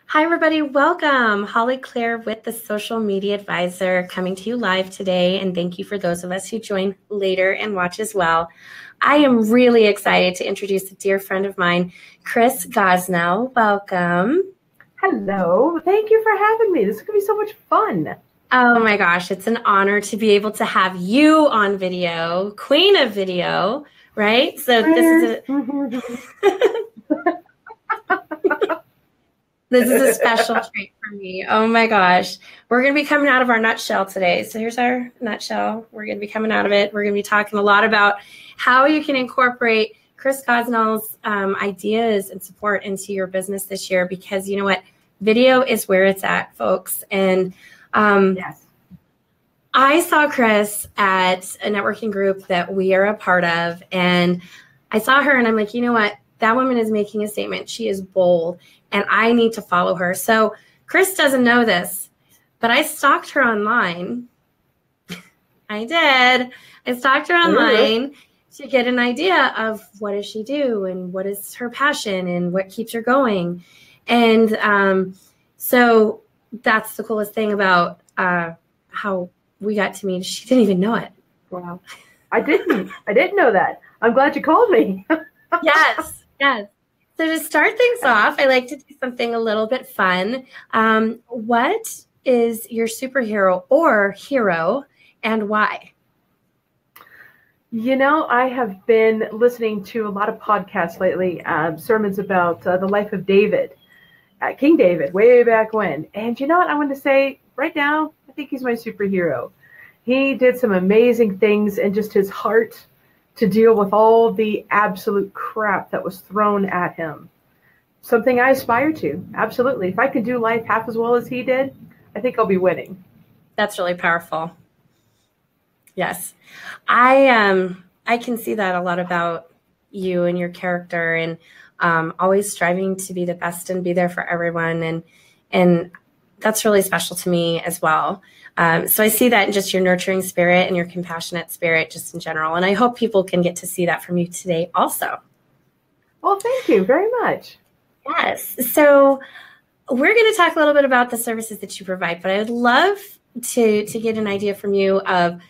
Hi, everybody. Welcome. Hollie Clere with the Social Media Advisor coming to you live today. And thank you for those of us who join later and watch as well. I am really excited to introduce a dear friend of mine, Chris Gosnell. Welcome. Hello. Thank you for having me. This is going to be so much fun. Oh my gosh, it's an honor to be able to have you on video, queen of video, right? So this is a special treat for me. Oh my gosh. We're going to be coming out of our nutshell today. So here's our nutshell. We're going to be coming out of it. We're going to be talking a lot about how you can incorporate Chris Gosnell's ideas and support into your business this year, because you know what? Video is where it's at, folks. And yes. I saw Chris at a networking group that we are a part of, and I saw her and I'm like, you know what? That woman is making a statement. She is bold, and I need to follow her. So Chris doesn't know this, but I stalked her online. I did. I stalked her online to get an idea of what does she do and what is her passion and what keeps her going. And so that's the coolest thing about how we got to meet. She didn't even know it. Wow. I didn't know that. I'm glad you called me. Yes. So to start things off, I like to do something a little bit fun. What is your superhero or hero, and why? You know, I have been listening to a lot of podcasts lately, sermons about the life of David, King David, way back when. And you know what I want to say right now? I think he's my superhero. He did some amazing things, and just his heart to deal with all the absolute crap that was thrown at him. Something I aspire to. Absolutely. If I could do life half as well as he did, I think I'll be winning. That's really powerful. Yes. I can see that a lot about you and your character, and always striving to be the best and be there for everyone. And that's really special to me as well. So I see that in just your nurturing spirit and your compassionate spirit just in general. And I hope people can get to see that from you today also. Well, thank you very much. Yes. So we're going to talk a little bit about the services that you provide, but I would love to get an idea from you of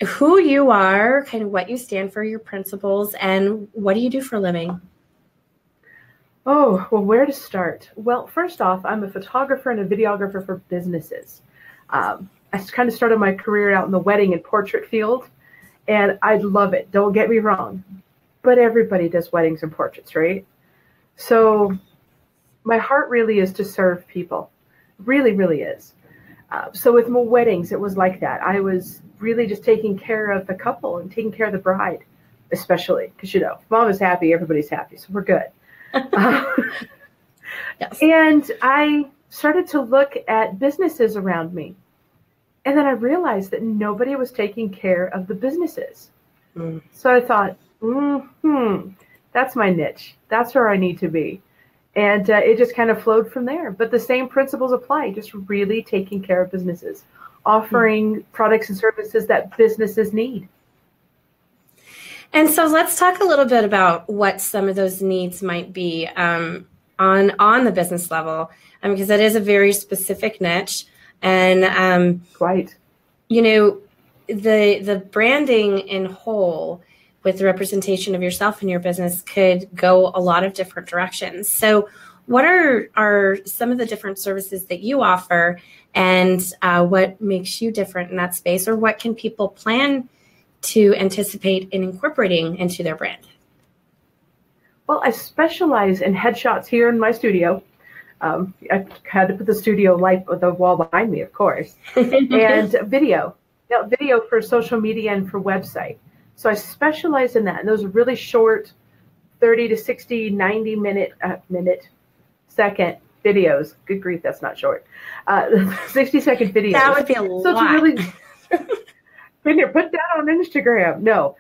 who you are, kind of what you stand for, your principles, and what do you do for a living? Oh, well, where to start? Well, first off, I'm a photographer and a videographer for businesses. I kind of started my career out in the wedding and portrait field, and I love it. Don't get me wrong, but everybody does weddings and portraits, right? So my heart really is to serve people. Really, really is. So with my weddings, it was like that. I was really just taking care of the couple and taking care of the bride, especially because, you know, if mom is happy, everybody's happy, so we're good. Yes. And I started to look at businesses around me. And then I realized that nobody was taking care of the businesses. So I thought, that's my niche. That's where I need to be. And it just kind of flowed from there. But the same principles apply, just really taking care of businesses, offering products and services that businesses need. And so let's talk a little bit about what some of those needs might be on the business level, because that is a very specific niche. And Quite. You know, the branding in whole with the representation of yourself and your business could go a lot of different directions. So what are some of the different services that you offer, and what makes you different in that space, or what can people plan to anticipate in incorporating into their brand? Well, I specialize in headshots here in my studio. I had to put the studio light on the wall behind me, of course, and video for social media and for website. So I specialize in that. And those are really short, 30 to 60, 90 second videos. Good grief, that's not short. 60-second videos. That would be a lot. So it's really, can you put that on Instagram? No.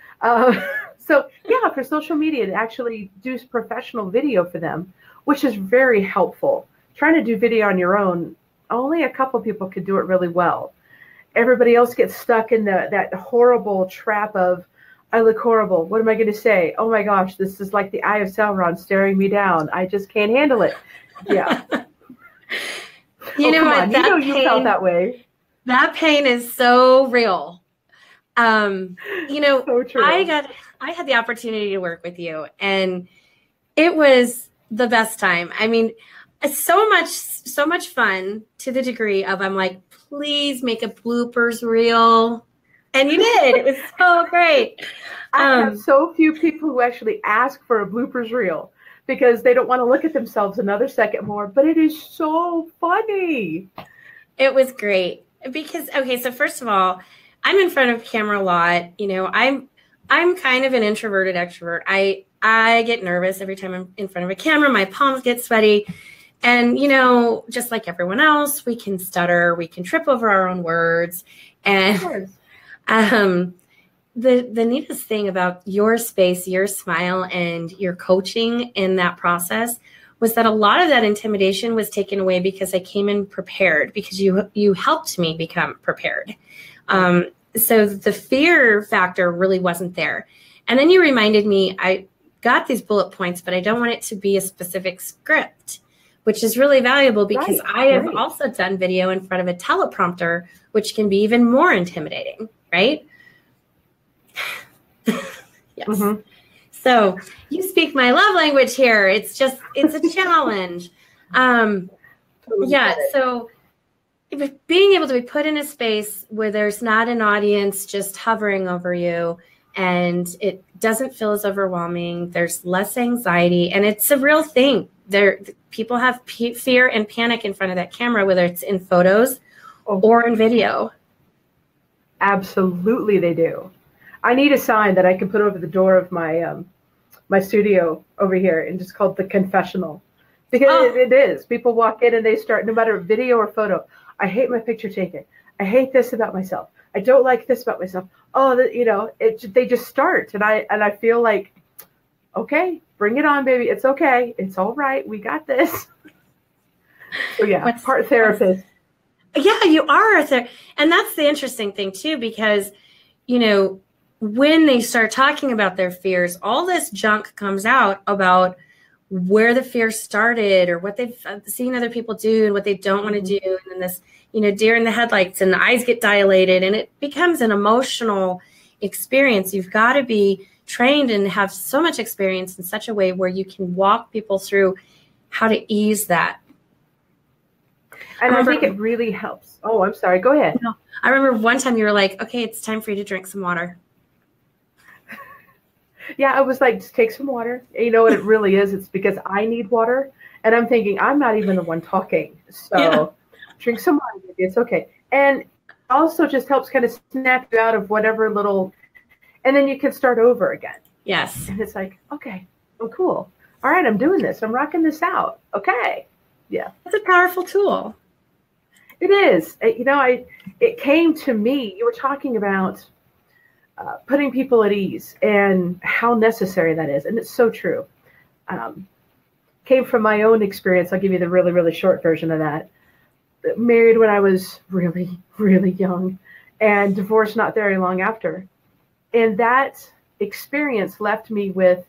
So yeah, for social media, to actually do professional video for them, which is very helpful. Trying to do video on your own, only a couple people could do it really well. Everybody else gets stuck in that horrible trap of, I look horrible. What am I going to say? Oh my gosh, this is like the Eye of Sauron staring me down. I just can't handle it. Yeah. You know what? You know you felt that way. That pain is so real. You know, So true. I had the opportunity to work with you, and it was the best time. I mean, it's so much fun, to the degree of I'm like, please make a bloopers reel. And you did. It was so great. I have so few people who actually ask for a bloopers reel because they don't want to look at themselves another second more, but it is so funny. It was great because, okay, so first of all, I'm in front of camera a lot. You know, I'm kind of an introverted extrovert. I get nervous every time I'm in front of a camera. My palms get sweaty. And, you know, just like everyone else, we can stutter, we can trip over our own words. And the neatest thing about your space, your smile, and your coaching in that process was that a lot of that intimidation was taken away because I came in prepared, because you helped me become prepared. So the fear factor really wasn't there. And then you reminded me, I got these bullet points, but I don't want it to be a specific script, which is really valuable because I have also done video in front of a teleprompter, which can be even more intimidating, right? Yes. Mm-hmm. So you speak my love language here. It's a challenge. Yeah. So being able to be put in a space where there's not an audience just hovering over you, and it doesn't feel as overwhelming, there's less anxiety, and it's a real thing. People have fear and panic in front of that camera, whether it's in photos or in video. Absolutely, they do. I need a sign that I can put over the door of my my studio over here, and just called the confessional, because it is. People walk in and they start, no matter video or photo, I hate my picture taken. I hate this about myself. I don't like this about myself. You know, they just start, and I feel like, okay, bring it on, baby. It's okay. It's all right. We got this. So yeah, part therapist. Yeah, you are a therapist. And that's the interesting thing too, because, you know, when they start talking about their fears, all this junk comes out about where the fear started or what they've seen other people do and what they don't want to do. And then this, you know, deer in the headlights, and the eyes get dilated, and it becomes an emotional experience. You've got to be trained and have so much experience in such a way where you can walk people through how to ease that. And I think it really helps. Oh, I'm sorry. Go ahead. No, I remember one time you were like, okay, it's time for you to drink some water. Yeah, I was like, just take some water. And you know what it really is? It's because I need water. And I'm thinking, I'm not even the one talking. So drink some water, maybe it's okay. And also just helps kind of snap you out of whatever little, and then you can start over again. Yes. And it's like, okay, oh, cool. All right, I'm doing this. I'm rocking this out. Okay. Yeah. It's a powerful tool. It is. You know, it came to me. You were talking about putting people at ease and how necessary that is. And it's so true. Came from my own experience. I'll give you the really, really short version of that. Married when I was really, really young, and divorced not very long after. And that experience left me with,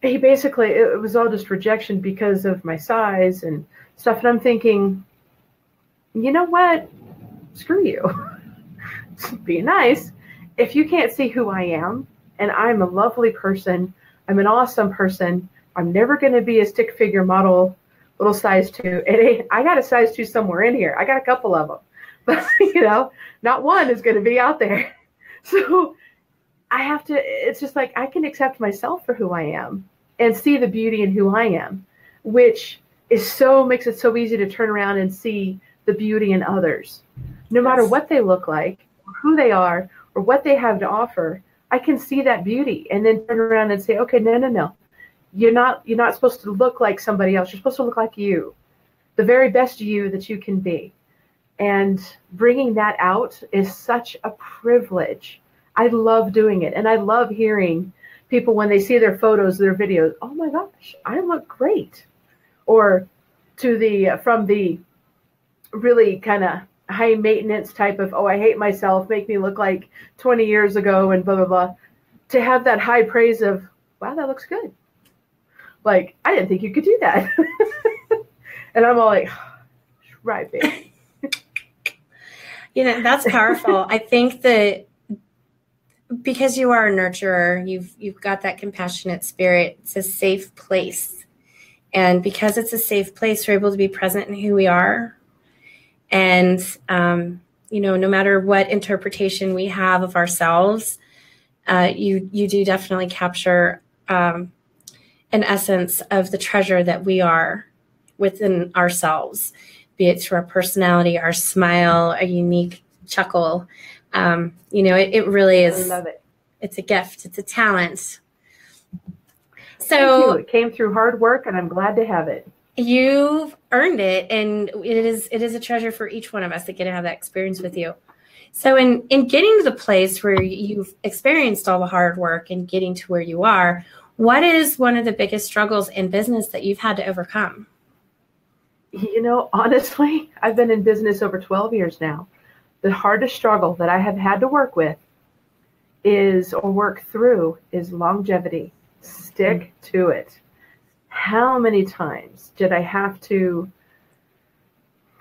basically, it was all just rejection because of my size and stuff. And I'm thinking, you know what? Screw you. Be nice. If you can't see who I am, and I'm a lovely person, I'm an awesome person, I'm never going to be a stick figure model, little size 2. I got a size 2 somewhere in here. I got a couple of them. But, you know, not one is going to be out there. So I have to, it's just like, I can accept myself for who I am and see the beauty in who I am, which is makes it so easy to turn around and see the beauty in others. No matter what they look like, or who they are, or what they have to offer, I can see that beauty and then turn around and say, okay, no. You're not supposed to look like somebody else. You're supposed to look like you, the very best you that you can be. And bringing that out is such a privilege. I love doing it. And I love hearing people when they see their photos, their videos, oh my gosh, I look great. Or from the really kind of high maintenance type of, oh, I hate myself, make me look like 20 years ago and blah, blah, blah, to have that high praise of, wow, that looks good. Like, I didn't think you could do that. And I'm all like, right, babe. That's powerful. I think that because you are a nurturer, you've got that compassionate spirit. It's a safe place. And because it's a safe place, we're able to be present in who we are. And, no matter what interpretation we have of ourselves, you do definitely capture an essence of the treasure that we are within ourselves, be it through our personality, our smile, a unique chuckle. It really is. I love it. It's a gift. It's a talent. So thank you. It came through hard work, and I'm glad to have it. You've earned it, and it is a treasure for each one of us to get to have that experience with you. So in getting to the place where you've experienced all the hard work and getting to where you are, what is one of the biggest struggles in business that you've had to overcome? Honestly, I've been in business over 12 years now. The hardest struggle that I have had to work with is longevity. Stick to it. How many times did I have to,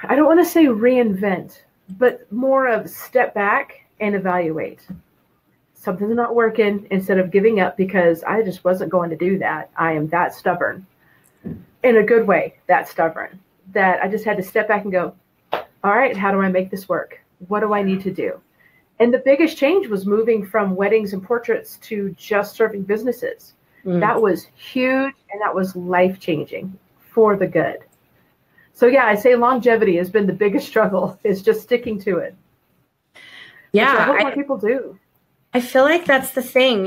I don't want to say reinvent, but more of step back and evaluate. Something's not working, instead of giving up, because I just wasn't going to do that. I am that stubborn, in a good way, that stubborn, that I just had to step back and go, all right, how do I make this work? What do I need to do? And the biggest change was moving from weddings and portraits to just serving businesses. That was huge, and that was life-changing for the good. So yeah, I say longevity has been the biggest struggle, is just sticking to it. Yeah. Which I hope more people do. I feel like that's the thing,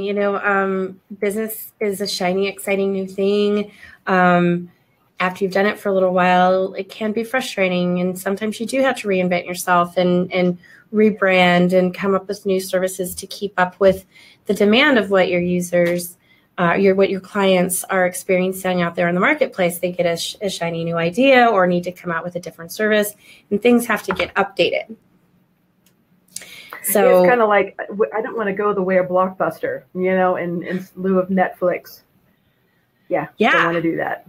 business is a shiny, exciting new thing. After you've done it for a little while, it can be frustrating. And sometimes you do have to reinvent yourself and rebrand and come up with new services to keep up with the demand of what your users, what your clients are experiencing out there in the marketplace. They get a shiny new idea or need to come out with a different service, and things have to get updated. So it's kind of like, I don't want to go the way of Blockbuster, in lieu of Netflix. Yeah. Don't want to do that.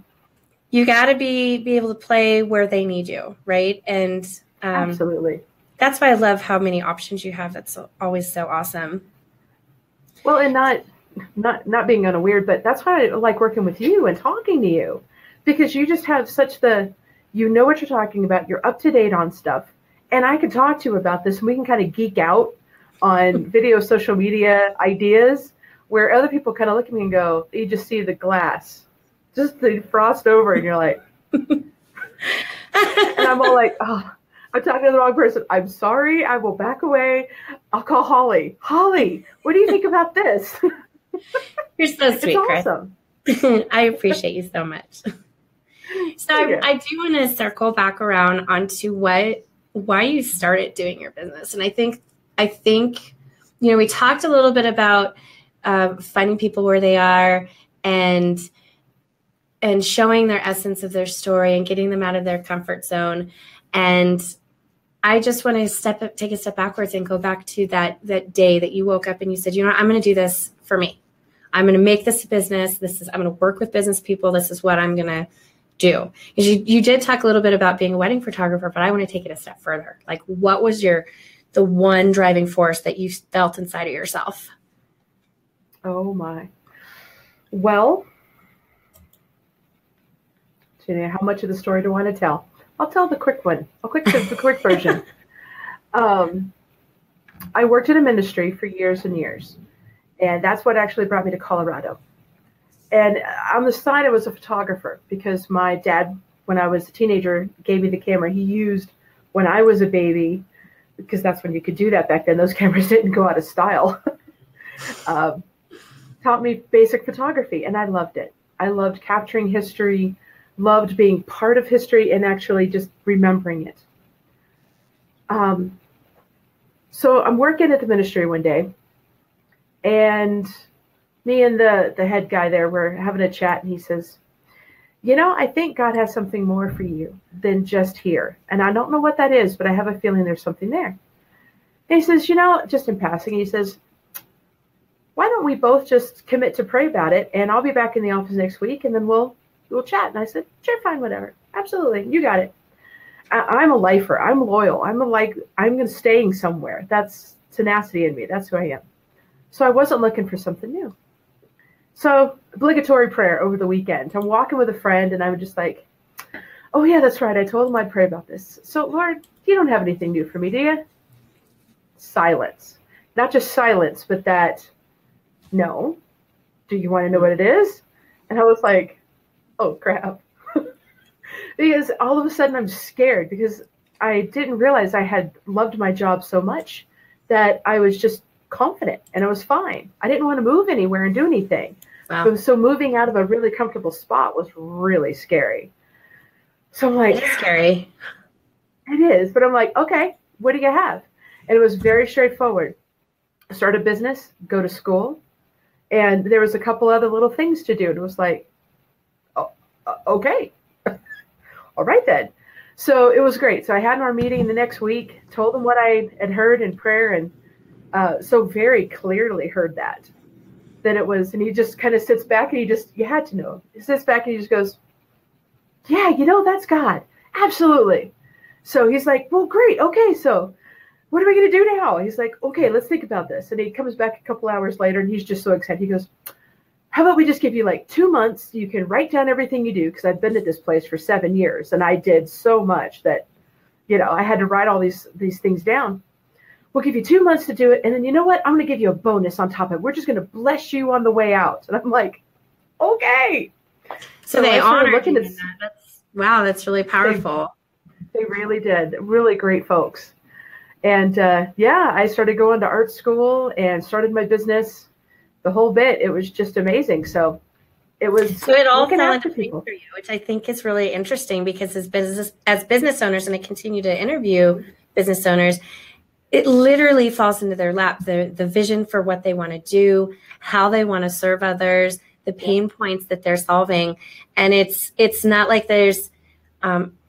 You got to be able to play where they need you, right? And absolutely. That's why I love how many options you have. That's always so awesome. Well, and not being on a weird, but that's why I like working with you and talking to you, because you just have such what you're talking about. You're up to date on stuff. And I could talk to you about this, and we can kind of geek out on video, social media ideas, where other people kind of look at me and go, you just see the glass, just the frost over, and you're like, and I'm all like, oh, I'm talking to the wrong person. I'm sorry. I will back away. I'll call Hollie. Hollie, what do you think about this? You're so sweet, it's awesome. Chris. I appreciate you so much. So I do want to circle back around onto why you started doing your business. And I think, we talked a little bit about finding people where they are and showing their essence of their story and getting them out of their comfort zone. And I just want to take a step backwards and go back to that day that you woke up and you said, I'm going to do this for me. I'm going to make this a business. I'm going to work with business people. This is what I'm going to do. Because you did talk a little bit about being a wedding photographer, but I want to take it a step further. Like, what was the one driving force that you felt inside of yourself? Oh my. Well, how much of the story do I want to tell? I'll tell the quick one. The quick version. I worked in a ministry for years and years, and that's what actually brought me to Colorado. And on the side, I was a photographer because my dad, when I was a teenager, gave me the camera he used when I was a baby, because that's when you could do that back then. Those cameras didn't go out of style. Taught me basic photography, and I loved it. I loved capturing history, loved being part of history, and actually just remembering it. So I'm working at the ministry one day, and me and the head guy there were having a chat, and he says, I think God has something more for you than just here. And I don't know what that is, but I have a feeling there's something there. And he says, just in passing, he says, why don't we both just commit to pray about it, and I'll be back in the office next week, and then we'll we'll chat. And I said, sure, fine, whatever. Absolutely. You got it. I'm a lifer. I'm loyal. I'm staying somewhere. That's tenacity in me. That's who I am. So I wasn't looking for something new. So obligatory prayer over the weekend. I'm walking with a friend and I'm just like, oh yeah, that's right. I told him I'd pray about this. So Lord, you don't have anything new for me, do you? Silence. Not just silence, but that, no. Do you want to know what it is? And I was like, oh crap. Because all of a sudden I'm scared because I didn't realize I had loved my job so much that I was just confident and I was fine. I didn't want to move anywhere and do anything. Wow. So moving out of a really comfortable spot was really scary. So I'm like, it's scary. It is. But I'm like, okay, what do you have? And it was very straightforward. Start a business, go to school. And there was a couple other little things to do. And it was like, oh, okay. All right then. So it was great. So I had our meeting the next week, told them what I had heard in prayer, and so very clearly heard that it was, and he just kind of sits back and you had to know. He sits back and he just goes, yeah, that's God. Absolutely. So he's like, well, great. Okay. So what are we going to do now? He's like, okay, let's think about this. And he comes back a couple hours later and he's just so excited. He goes, how about we just give you like 2 months? You can write down everything you do. Cause I've been at this place for 7 years and I did so much that, I had to write all these things down. We'll give you 2 months to do it. And then you know what? I'm going to give you a bonus on top of it. We're just going to bless you on the way out. And I'm like, okay. So they honored you in that. That's really powerful. They really did. Really great folks. And I started going to art school and started my business, the whole bit. It was just amazing. So it all fell into place for you, which I think is really interesting because as business owners, and I continue to interview business owners, it literally falls into their lap. The vision for what they want to do, how they want to serve others, the pain points that they're solving. And it's not like there's,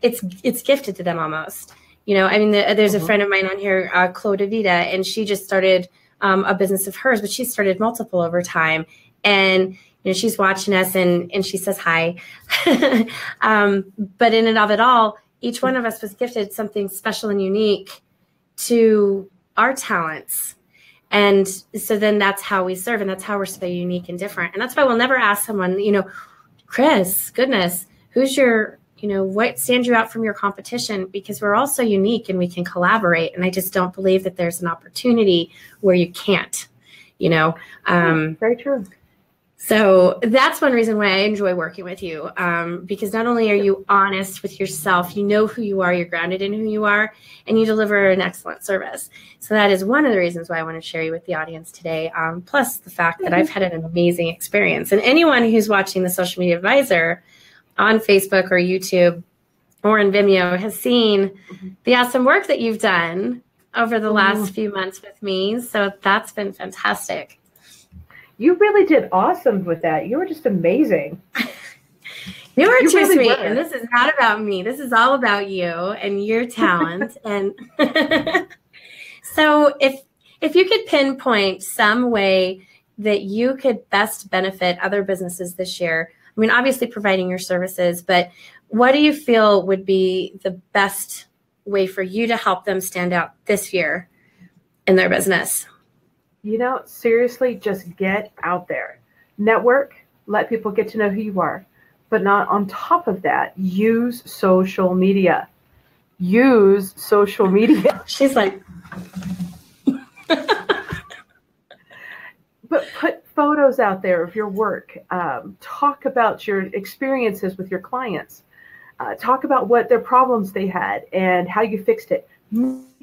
it's gifted to them almost. There's a friend of mine on here, Clere, and she just started a business of hers, but she started multiple over time. And, she's watching us and she says hi. But in and of it all, each one of us was gifted something special and unique to our talents. And so then that's how we serve, and that's how we're so unique and different. And that's why we'll never ask someone, Chris, goodness, who's your, what stands you out from your competition? Because we're all so unique and we can collaborate. And I just don't believe that there's an opportunity where you can't, Very true. So that's one reason why I enjoy working with you, because not only are you honest with yourself, you know who you are, you're grounded in who you are, and you deliver an excellent service. So that is one of the reasons why I want to share you with the audience today, plus the fact that I've had an amazing experience. And anyone who's watching the Social Media Advisor on Facebook or YouTube or in Vimeo has seen the awesome work that you've done over the last few months with me. So that's been fantastic. You really did awesome with that. You were just amazing. You were too really sweet. were. And this is not about me. This is all about you and your talent. And so if you could pinpoint some way that you could best benefit other businesses this year, I mean, obviously providing your services, but what do you feel would be the best way for you to help them stand out this year in their business? Seriously, just get out there. Network, let people get to know who you are. But not on top of that, use social media. Use social media. She's like... But put photos out there of your work. Talk about your experiences with your clients. Talk about what their problems they had and how you fixed it.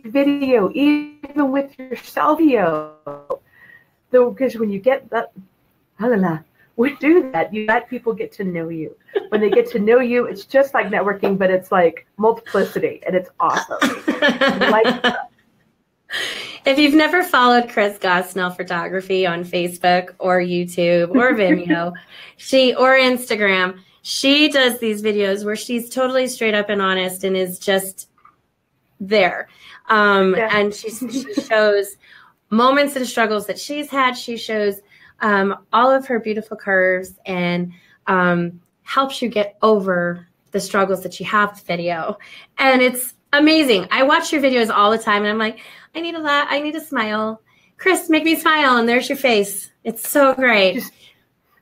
Video, even with yourself, because when you get that, we do that. You let people get to know you. When they get to know you, it's just like networking, but it's like multiplicity, and it's awesome. If you've never followed Chris Gosnell Photography on Facebook or YouTube or Vimeo, or Instagram, she does these videos where she's totally straight up and honest and is just there. And she shows moments and struggles that she's had. She shows all of her beautiful curves and helps you get over the struggles that you have with video. And it's amazing. I watch your videos all the time and I'm like, I need a laugh. I need a smile. Chris, make me smile. And there's your face. It's so great. Did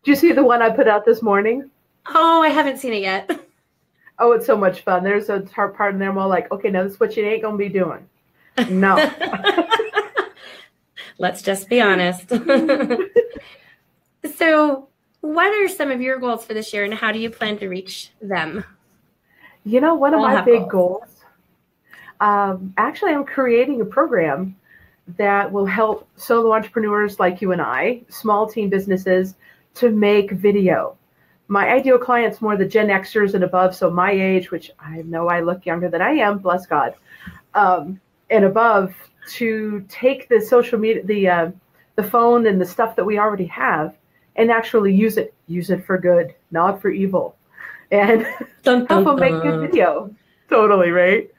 you see the one I put out this morning? Oh, I haven't seen it yet. Oh, it's so much fun. There's a part in there where I'm like, okay, now this is what you ain't going to be doing. No. Let's just be honest. So what are some of your goals for this year and how do you plan to reach them? You know, one of my big goals, actually, I'm creating a program that will help solo entrepreneurs like you and I, small team businesses, to make video. My ideal client's more the Gen Xers and above, so my age, which I know I look younger than I am, bless God, and above, to take the social media, the phone and the stuff that we already have and actually use it for good, not for evil, and help them make good video. Totally, right?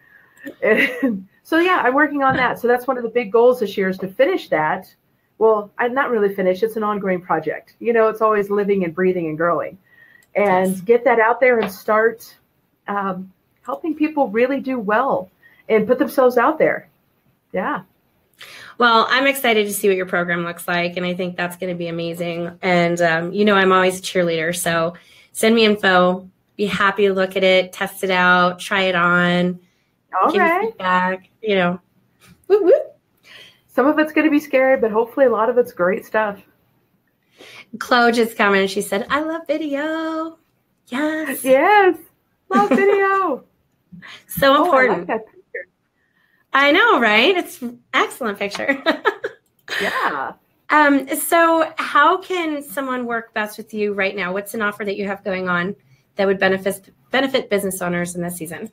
And so yeah, I'm working on that. So that's one of the big goals this year is to finish that. Well, I'm not really finished. It's an ongoing project. You know, it's always living and breathing and growing. And get that out there and start helping people really do well and put themselves out there. Yeah. Well, I'm excited to see what your program looks like, and I think that's going to be amazing. And, you know, I'm always a cheerleader, so send me info. Be happy to look at it, test it out, try it on, give me feedback, you know. Woo woo. Some of it's going to be scary, but hopefully a lot of it's great stuff. Chloe just commented. She said, I love video. Yes. Yes. Love video. So important. I like that picture. I know, right? It's an excellent picture. Yeah. So how can someone work best with you right now? What's an offer that you have going on that would benefit business owners in this season?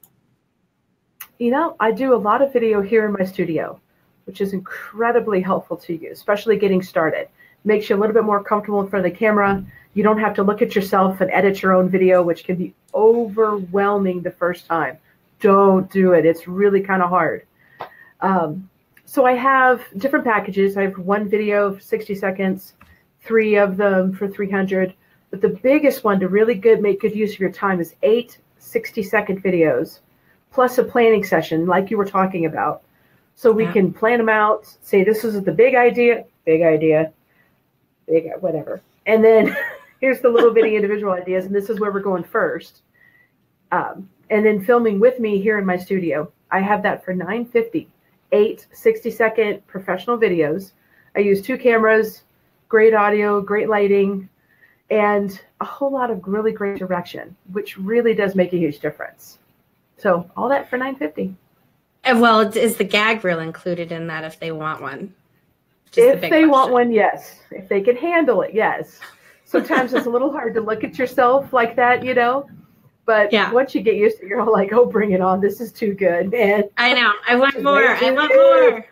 You know, I do a lot of video here in my studio, which is incredibly helpful to you, especially getting started. Makes you a little bit more comfortable in front of the camera. You don't have to look at yourself and edit your own video, which can be overwhelming the first time. Don't do it. It's really kind of hard. So I have different packages. I have one video for 60 seconds, 3 of them for 300. But the biggest one to really make good use of your time is 8 60-second videos, plus a planning session like you were talking about. So we can plan them out, say this is the big idea, whatever. And then here's the little bitty individual ideas, and this is where we're going first. And then filming with me here in my studio. I have that for $9.50, 8 60-second professional videos. I use 2 cameras, great audio, great lighting, and a whole lot of really great direction, which really does make a huge difference. So all that for $9.50. And well, is the gag reel included in that if they want one? If they want one, yes. If they can handle it, yes. Sometimes it's a little hard to look at yourself like that, you know. But once you get used to it, you're all like, oh, bring it on. This is too good, man. I know. I want more. I want more.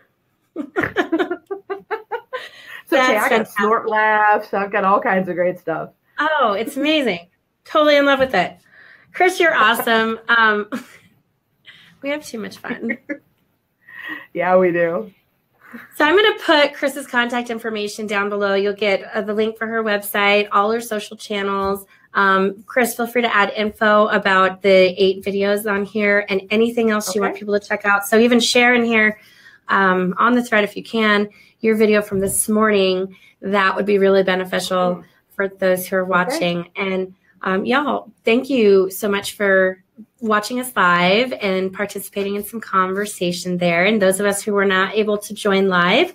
So I got snort laughs. I've got all kinds of great stuff. Oh, it's amazing. Totally in love with it. Chris, you're awesome. We have too much fun. Yeah, we do. So I'm going to put Chris's contact information down below. You'll get the link for her website, all her social channels. Chris, feel free to add info about the 8 videos on here and anything else you want people to check out. So even share in here on the thread if you can, your video from this morning. That would be really beneficial for those who are watching. And y'all, thank you so much for watching us live and participating in some conversation there. And those of us who were not able to join live,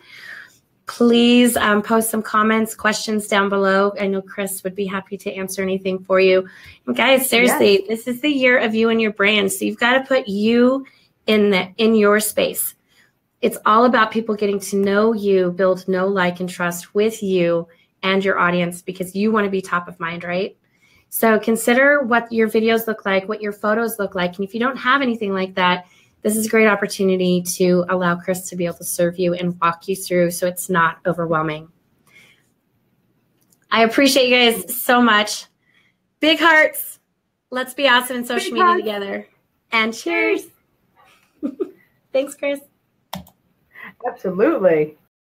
please post some comments, questions down below. I know Chris would be happy to answer anything for you. And guys, seriously, this is the year of you and your brand. So you've got to put you in your space. It's all about people getting to know you, build know, like, and trust with you and your audience because you want to be top of mind, right? So consider what your videos look like, what your photos look like. And if you don't have anything like that, this is a great opportunity to allow Chris to be able to serve you and walk you through so it's not overwhelming. I appreciate you guys so much. Big hearts. Let's be awesome in social media together. And cheers. Thanks, Chris. Absolutely.